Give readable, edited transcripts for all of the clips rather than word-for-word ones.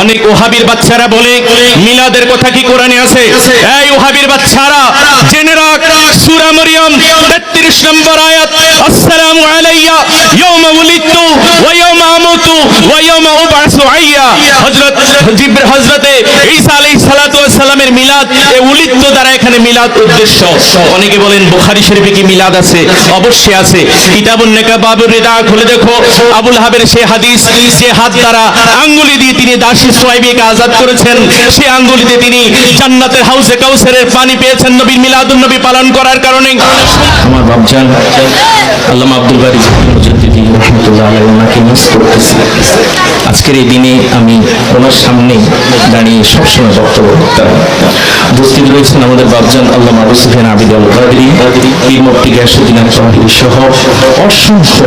অনেক ওহাবির বাচ্চারা বলে মিলাদের কথা কি কোরআনে আছে? এই ওহাবির বাচ্চারা জেনে রাখ, সূরা মরিয়ম 33 নম্বর আয়াত, আসসালামু আলাইয়া ইয়াউমা উলিদতু ওয়া ইয়াউমা আমুতু ওয়া ইয়াউমা উবআসু হাইয়া। হযরতে ঈসা আলাইহিস সালাতু ওয়াস সালামের মিলাদ, এই উলিদতু দ্বারা এখানে মিলাদ উদ্দেশ্য। অনেকে বলেন বুখারী শরীফে কি মিলাদ আছে? অবশ্যই আছে। কিতাবুন নিকাহ বাবুর রিদা খুলে দেখো, আবুল হাবের সেই হাদিস, যে হাত দ্বারা আঙ্গুলি দিয়ে তিনি দাসী সুহাইবাকে আজাদ করেছেন, সেই আঙ্গুলিতে তিনি জান্নাতের হাউজে কাউসারের পানি পেয়েছেন নবীর মিলাদুন নবী পালন করার কারণে। আমার বাপজান আল্লামা আব্দুল বারী মুজাদ্দিদি রাহমাতুল্লাহ আলাইহি ওনাকে মিস করতেছি। আজকের এই দিনে আমি ওনার সামনে দাঁড়িয়ে সবসময় বক্তব্য করতাম। উপস্থিত রয়েছেন আমাদের বাপজান আল্লামা আবু সুফিয়ান আবিদ আল কাদরি, পীর মুফতি গিয়াসউদ্দিন আল-তাওহীদি সহ অসংখ্য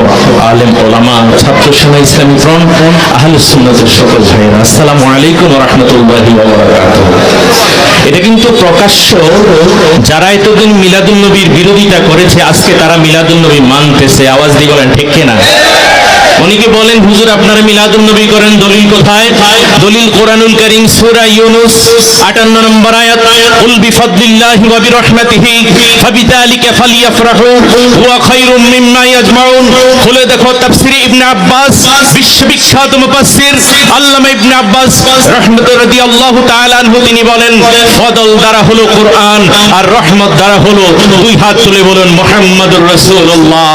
আলেম ওলামা, ছাত্র সেনা, ইসলামী ফ্রন্ট, আহলুস সুন্নাতের সকল ভাইয়েরা, আসসালামু আলাইকুম ওয়া রাহমাতুল্লাহি ওয়া বারাকাতুহু। এটা কিন্তু প্রকাশ্য, যারা এতদিন মিলাদুন নবীর বিরোধিতা করেছে আজকে তারা মিলাদুন নবী মানতেছে। আওয়াজ দিয়ে বলেন ঠিক কিনা? অনেকে বলেন হুজুর আপনারা মিলাদুন নবী করেন, দলিল কোথায়? দলিল কোরআনুল কারীম সূরা ইউনূস 58 নম্বর আয়াত, কুল বিফাদলিল্লাহি ওয়া বিরহমাতিহি ফাবিযালিকা ফালইফরাহু হুয়া খায়রুম মিম্মা ইয়াজমাউন। খুলে দেখো তাফসীরে ইবনে আব্বাস, বিশ্ববিখ্যাত মুফাসসির আল্লামা ইবনে আব্বাস রাদিয়াল্লাহু তাআলা আনহু, তিনি বলেন ফদল দ্বারা হলো কোরআন আর রহমত দ্বারা হলো, দুই হাত তুলে বলেন মুহাম্মাদুর রাসূলুল্লাহ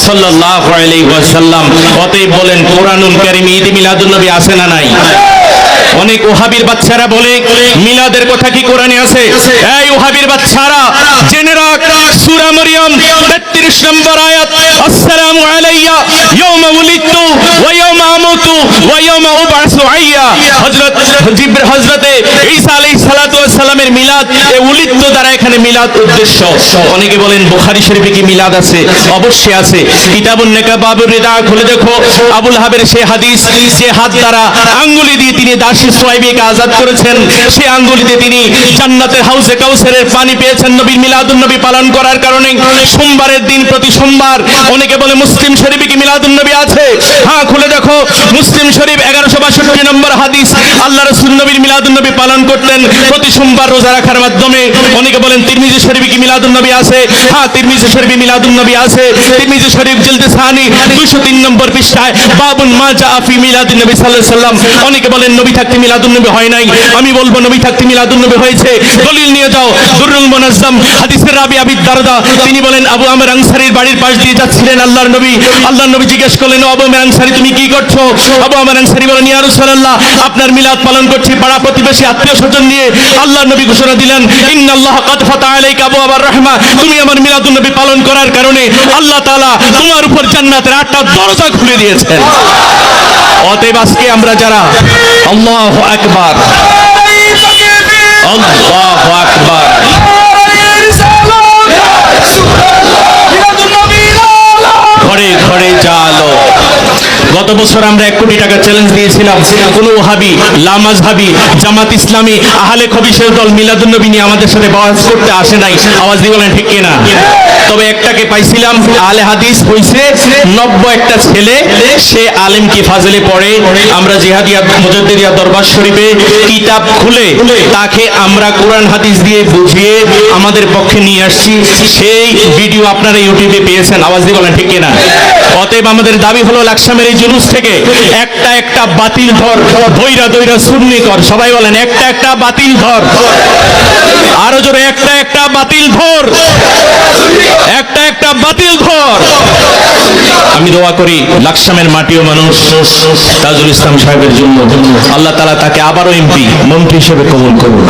সাল্লাল্লাহু আলাইহি ওয়াসাল্লাম। অতএব বলেন কোরআনুল কারীমে ঈদ মিলাদুন নবী আছে না নাই? অনেক ওহাবির বাচ্চারা বলে মিলাদের কথা কি কোরআনে আছে? এই ওহাবির বাচ্চারা জেনে রাখ, সূরা মরিয়ম 33 নম্বর আয়াত, আসসালামু আলাইয়া ইয়াউমা উলিদতু ওয়া ইয়াউমা আমুতু ওয়া ইয়াউমা উবআসু হাইয়া। হযরতে ঈসা আলাইহিস সালাতু ওয়াস সালামের মিলাদ, এই উলিদতু দ্বারা এখানে মিলাদ উদ্দেশ্য। অনেকে বলেন বুখারী শরীফে কি মিলাদ আছে? অবশ্যই আছে। কিতাবুন নিকাহ বাবুর রিদা খুলে দেখো, আবুল হাবের সেই হাদিস, যে হাত দ্বারা আঙ্গুলি দিয়ে তিনি দাসী সুহাইবাকে আজাদ করেছেন, সেই আঙ্গুলিতে তিনি জান্নাতের হাউজে কাউসারের পানি পেয়েছেন নবীর মিলাদুন নবী পালন করার কারণে। সোমবারের দিন প্রতি সোমবার, অনেকে বলে মুসলিম শরীফে কি মিলাদুন নবী আছে? হ্যাঁ, খুলে দেখো মুসলিম শরীফ 1162 নম্বর হাদিস, আল্লাহ রাসূল নবীর মিলাদুন নবী পালন করতেন প্রতি সোমবার রোজা রাখার মাধ্যমে। অনেকে বলেন তিরমিজি শরীফে কি মিলাদুন নবী আছে? হ্যাঁ, তিরমিজি শরীফে মিলাদুন নবী আছে। তিরমিজি শরীফ জিলদে সানি 203 নম্বর পৃষ্ঠায় বাবুন মা জা ফি মিলাদুন নবী সাল্লাল্লাহু আলাইহি ওয়াসাল্লাম। অনেকে বলেন নবী থাকতে মিলাদুন নবী হয় নাই, আমি বলবো নবী থাকতে মিলাদুন নবী হয়েছে। দলিল নিয়ে যাও, দুররুল মুনাজ্জাম হাদিসের রাবি আবি দারদা, তিনি বলেন আবু আমর আনসারীর বাড়ির পাশ দিয়ে যাচ্ছিলেন আল্লাহর নবী। আল্লাহর নবী জিজ্ঞেস করলেন, আবু আমর আনসারী তুমি কি করছো? আবু আমর আনসারী বলেন, ইয়া রাসূলুল্লাহ আপনার মিলাদ পালন করছি পাড়া প্রতিবেশী আত্মীয় স্বজন নিয়ে। আল্লাহর নবী ঘোষণা দিলেন, ইন্নাল্লাহ কাদ ফাতা আলাইকা আবওয়াবার রাহমা, তুমি আমার মিলাদুন নবী পালন করার কারণে আল্লাহ তাআলা তোমার উপর জান্নাতের 8টা দরজা খুলে দিয়েছেন। অতএব আজকে আমরা যারা আল্লাহু আকবার, আল্লাহু আকবার, ঘরে ঘরে জালো। গত বছর আমরা 1 কোটি টাকা চ্যালেঞ্জ দিয়েছিলাম, কোন ওহাবি, লামাজহাবি, জামাত ইসলামী, আহলে খবিসের দল মিলাদুন নবী নিয়ে আমাদের সাথে ওয়াজ করতে আসে নাই। আওয়াজ দিয়ে বলেন ঠিক কিনা? তবে একটাকে পাইছিলাম, আহলে হাদিস হইছে 91টা ছেলে, সে আলেম কি ফাজলে পড়ে। আমরা জিহাদিয়া মুজাদ্দিদিয়া দরবার শরীফে কিতাব খুলে তাকে আমরা কোরআন হাদিস দিয়ে বুঝিয়ে আমাদের পক্ষে নিয়ে আসছি। সেই ভিডিও আপনারা ইউটিউবে পেয়েছেন। আওয়াজ দিয়ে বলেন ঠিক কিনা? অতএব আমাদের দাবি হলো লাকসামের এই জুলুস থেকে একটা একটা বাতিল ধর, দইরা দইরা সুন্নি কর। সবাই বলেন একটা একটা বাতিল ধর, আরো জোরে একটা একটা বাতিল ধর, একটা একটা বাতিল ধর। আমি দোয়া করি লাকসামের মাটি ও মানুষ তাজুল ইসলাম সাহেবের জন্য, আল্লাহ তাআলা তাকে আবারও এমপি মন্ত্রী হিসেবে কবুল করুন।